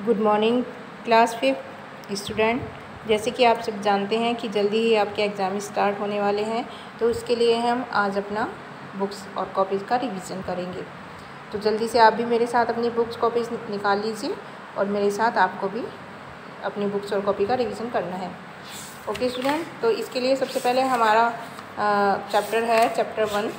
Good morning class 5 student. जैसे कि आप सब जानते हैं कि जल्दी ही आपके एग्ज़ाम स्टार्ट होने वाले हैं, तो उसके लिए हम आज अपना बुक्स और कॉपीज़ का रिवीजन करेंगे। तो जल्दी से आप भी मेरे साथ अपनी बुक्स कॉपीज़ निकाल लीजिए और मेरे साथ आपको भी अपनी बुक्स और कॉपी का रिवीजन करना है। ओके स्टूडेंट, तो इसके लिए सबसे पहले हमारा चैप्टर है चैप्टर 1,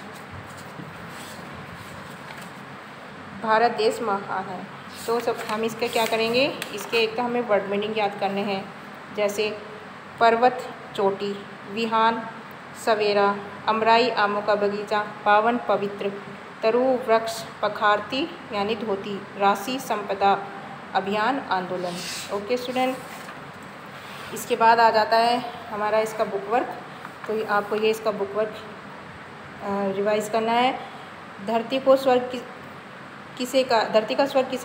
भारत देश महान है। तो सब हम इसका क्या करेंगे, इसके एक तो हमें वर्ड मीनिंग याद करने हैं, जैसे पर्वत चोटी, विहान सवेरा, अमराई आमों का बगीचा, पावन पवित्र, तरु वृक्ष, पखारती यानी धोती, राशि संपदा, अभियान आंदोलन। ओके स्टूडेंट, इसके बाद आ जाता है हमारा इसका बुक वर्क। तो आपको ये इसका बुक वर्क रिवाइज करना है। धरती का स्वर्ग किसे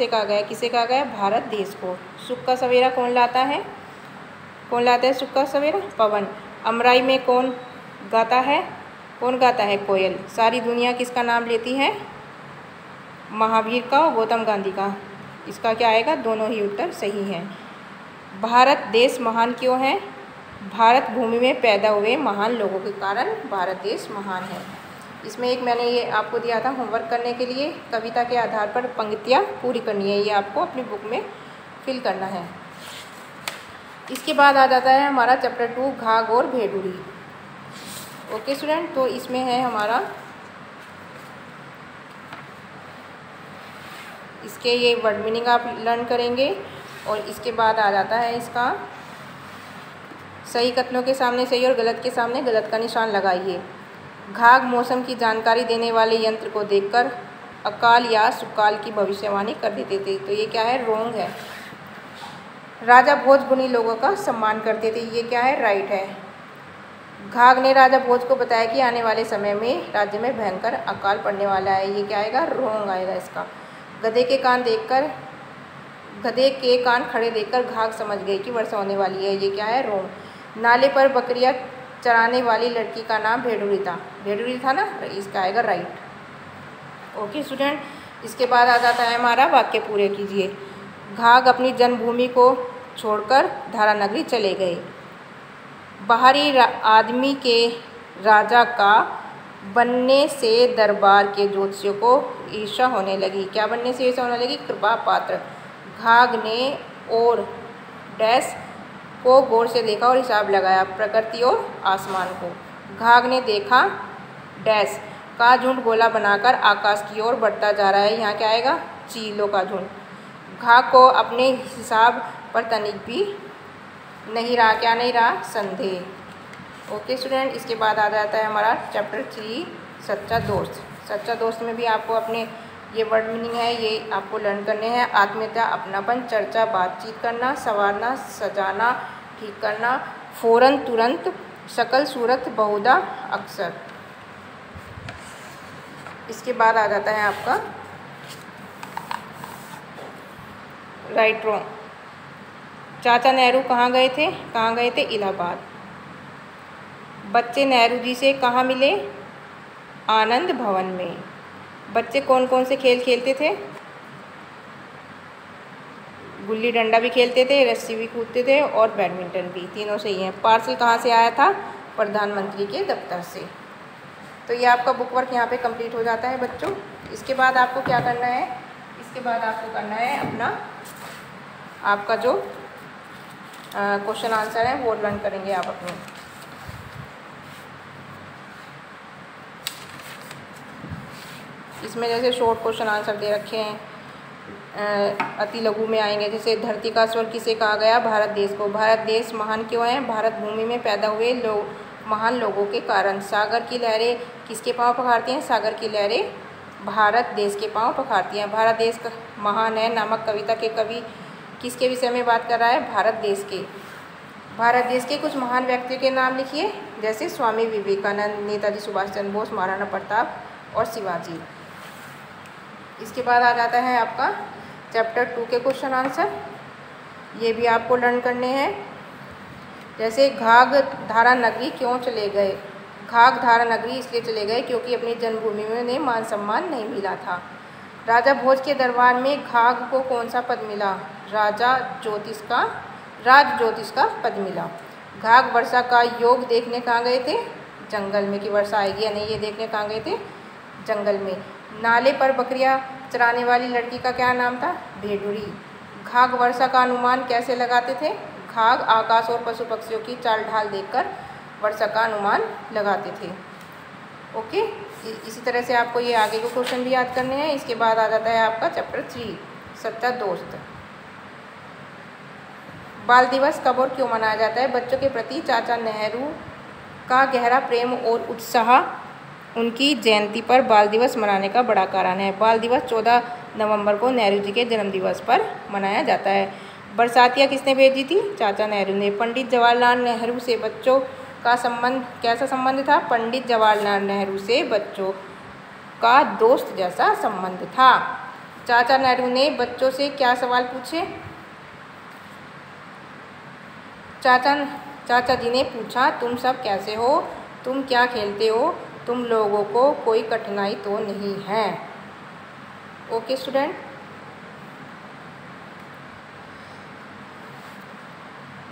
कहा गया? किसे कहा गया? भारत देश को। सुख का सवेरा कौन लाता है? सुख का सवेरा? पवन। अमराई में कौन गाता है? कोयल। सारी दुनिया किसका नाम लेती है? महावीर का और गौतम गांधी का। इसका क्या आएगा? दोनों ही उत्तर सही हैं। भारत देश महान क्यों है? भारत भूमि में पैदा हुए महान लोगों के कारण भारत देश महान है। इसमें एक मैंने ये आपको दिया था होमवर्क करने के लिए, कविता के आधार पर पंक्तियाँ पूरी करनी है, ये आपको अपनी बुक में फिल करना है। इसके बाद आ जाता है हमारा चैप्टर 2, घाघ और भेड़ूरी। ओके स्टूडेंट, तो इसमें है हमारा इसके ये वर्ड मीनिंग आप लर्न करेंगे। और इसके बाद आ जाता है इसका सही कथनों के सामने सही और गलत के सामने गलत का निशान लगाइए। घाघ मौसम की जानकारी देने वाले यंत्र को देखकर अकाल या सुकाल की भविष्यवाणी कर देते थे। तो ये क्या है? रोंग है। राजा भोज गुणी लोगों का सम्मान करते थे। ये क्या है? राइट है। घाघ ने राजा भोज को बताया कि आने वाले समय में राज्य में भयंकर अकाल पड़ने वाला है। ये क्या आएगा? रोंग आएगा इसका। गधे के कान खड़े देखकर घाघ समझ गई कि वर्षा होने वाली है। ये क्या है? रोंग। नाले पर बकरियां चराने वाली लड़की का नाम भेड़ूरी था ना, इसका आएगा राइट। ओके स्टूडेंट, इसके बाद आ जाता है हमारा वाक्य पूरे कीजिए। घाघ अपनी जन्मभूमि को छोड़कर धारानगरी चले गए। बाहरी आदमी के राजा का बनने से दरबार के ज्योतिषियों को ईर्ष्या होने लगी। क्या बनने से ईर्ष्या होने लगी? कृपा पात्र। घाघ ने और डैश को गौर से देखा और हिसाब लगाया, प्रकृति और आसमान को। घाघ ने देखा डैश का झुंड गोला बनाकर आकाश की ओर बढ़ता जा रहा है। यहाँ क्या आएगा? चीलों का झुंड। घाघ को अपने हिसाब पर तनिक भी नहीं रहा। क्या नहीं रहा? संदेह। ओके स्टूडेंट, इसके बाद आ जाता है हमारा चैप्टर 3, सच्चा दोस्त। सच्चा दोस्त में भी आपको अपने ये वर्ड मीनिंग है, ये आपको लर्न करने हैं। आत्मीयता, अपनापन, चर्चा, बातचीत करना, संवारना, सजाना, ठीक करना, फौरन, तुरंत, शकल सूरत, बहुधा, अक्सर। इसके बाद आ जाता है आपका राइट रॉन्ग। चाचा नेहरू कहाँ गए थे? इलाहाबाद। बच्चे नेहरू जी से कहाँ मिले? आनंद भवन में। बच्चे कौन कौन से खेल खेलते थे? गुल्ली डंडा भी खेलते थे, रस्सी भी कूदते थे और बैडमिंटन भी। तीनों सही हैं। पार्सल कहाँ से आया था? प्रधानमंत्री के दफ्तर से। तो ये आपका बुक वर्क यहाँ पे कंप्लीट हो जाता है बच्चों। इसके बाद आपको क्या करना है? इसके बाद आपको करना है अपना आपका जो क्वेश्चन आंसर है वो लर्न करेंगे आप अपने। इसमें जैसे शॉर्ट क्वेश्चन आंसर दे रखे हैं, अति लघु में आएंगे। जैसे धरती का स्वर्ग किसे कहा गया? भारत देश को। भारत देश महान क्यों है? भारत भूमि में पैदा हुए महान लोगों के कारण। सागर की लहरें किसके पांव पखारती हैं? सागर की लहरें भारत देश के पांव पखारती हैं। भारत देश महान है नामक कविता के कवि किसके विषय में बात कर रहा है? भारत देश के। भारत देश के कुछ महान व्यक्तियों के नाम लिखिए, जैसे स्वामी विवेकानंद, नेताजी सुभाष चंद्र बोस, महाराणा प्रताप और शिवाजी। इसके बाद आ जाता है आपका चैप्टर 2 के क्वेश्चन आंसर। ये भी आपको लर्न करने हैं। जैसे घाघ धारानगरी क्यों चले गए? घाघ धारानगरी इसलिए चले गए क्योंकि अपनी जन्मभूमि में उन्हें मान सम्मान नहीं मिला था। राजा भोज के दरबार में घाघ को कौन सा पद मिला? राज ज्योतिष का पद मिला। घाघ वर्षा का योग देखने कहाँ गए थे? जंगल में, कि वर्षा आएगी या नहीं ये देखने कहाँ गए थे? जंगल में। नाले पर बकरियां चराने वाली लड़की का क्या नाम था? भेड़ुरी। घाघ वर्षा का अनुमान कैसे लगाते थे? घाघ आकाश और पशु पक्षियों की चाल ढाल देखकर वर्षा का अनुमान लगाते थे। ओके, इसी तरह से आपको ये आगे के क्वेश्चन भी याद करने हैं। इसके बाद आ जाता है आपका चैप्टर 3 सच्चा दोस्त। बाल दिवस कब और क्यों मनाया जाता है? बच्चों के प्रति चाचा नेहरू का गहरा प्रेम और उत्साह उनकी जयंती पर बाल दिवस मनाने का बड़ा कारण है। बाल दिवस 14 नवंबर को नेहरू जी के जन्मदिवस पर मनाया जाता है। बरसातियाँ किसने भेजी थी? चाचा नेहरू ने। पंडित जवाहरलाल नेहरू से बच्चों का संबंध कैसा संबंध था? पंडित जवाहरलाल नेहरू से बच्चों का दोस्त जैसा संबंध था। चाचा नेहरू ने बच्चों से क्या सवाल पूछे? चाचा जी ने पूछा, तुम सब कैसे हो? तुम क्या खेलते हो? तुम लोगों को कोई कठिनाई तो नहीं है? ओके स्टूडेंट,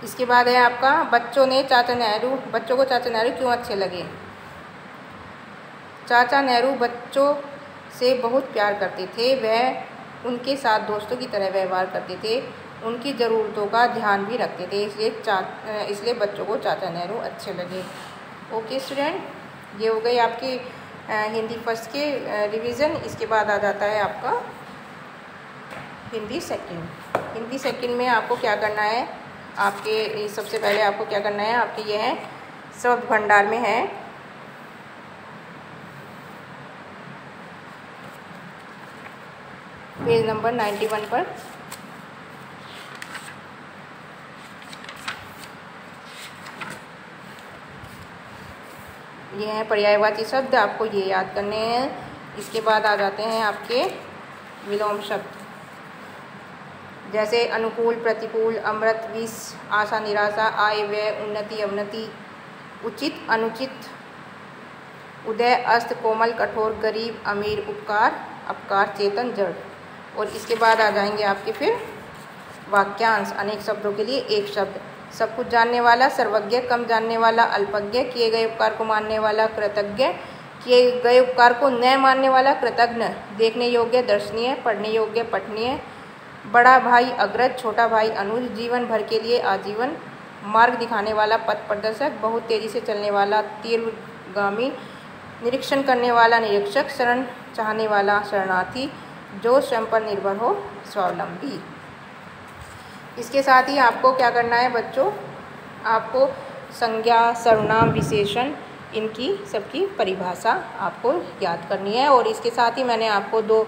इसके बाद है आपका बच्चों को चाचा नेहरू क्यों अच्छे लगे? चाचा नेहरू बच्चों से बहुत प्यार करते थे। वह उनके साथ दोस्तों की तरह व्यवहार करते थे, उनकी ज़रूरतों का ध्यान भी रखते थे, इसलिए बच्चों को चाचा नेहरू अच्छे लगे। ओके स्टूडेंट, ये हो गई आपकी हिंदी फर्स्ट के रिवीजन। इसके बाद आ जाता है आपका हिंदी सेकंड। हिंदी सेकंड में आपको क्या करना है? आपके सबसे पहले आपको क्या करना है? आपके ये है शब्द भंडार में है पेज नंबर 91 पर। ये हैं पर्यायवाची शब्द, आपको ये याद करने हैं। इसके बाद आ जाते हैं आपके विलोम शब्द, जैसे अनुकूल, प्रतिकूल, अमृत, विष, आशा, निराशा, आय, व्यय, उन्नति, अवनति, उचित, अनुचित, उदय, अस्त, कोमल, कठोर, गरीब, अमीर, उपकार, अपकार, चेतन, जड़। और इसके बाद आ जाएंगे आपके फिर वाक्यांश। अनेक शब्दों के लिए एक शब्द। सब कुछ जानने वाला, सर्वज्ञ, कम जानने वाला, अल्पज्ञ, किए गए उपकार को मानने वाला, कृतज्ञ, किए गए उपकार को न मानने वाला, कृतघ्न, देखने योग्य, दर्शनीय, पढ़ने योग्य, पठनीय, बड़ा भाई, अग्रज, छोटा भाई, अनुज, जीवन भर के लिए, आजीवन, मार्ग दिखाने वाला, पथ प्रदर्शक, बहुत तेजी से चलने वाला, तीव्रगामी, निरीक्षण करने वाला, निरीक्षक, शरण चाहने वाला, शरणार्थी, जो स्वयं पर निर्भर हो, स्वावलंबी। इसके साथ ही आपको क्या करना है बच्चों? आपको संज्ञा, सर्वनाम, विशेषण, इनकी सबकी परिभाषा आपको याद करनी है। और इसके साथ ही मैंने आपको 2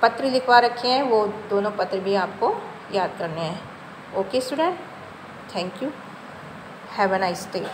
पत्र लिखवा रखे हैं, वो दोनों पत्र भी आपको याद करने हैं। Okay student, thank you, have a nice day.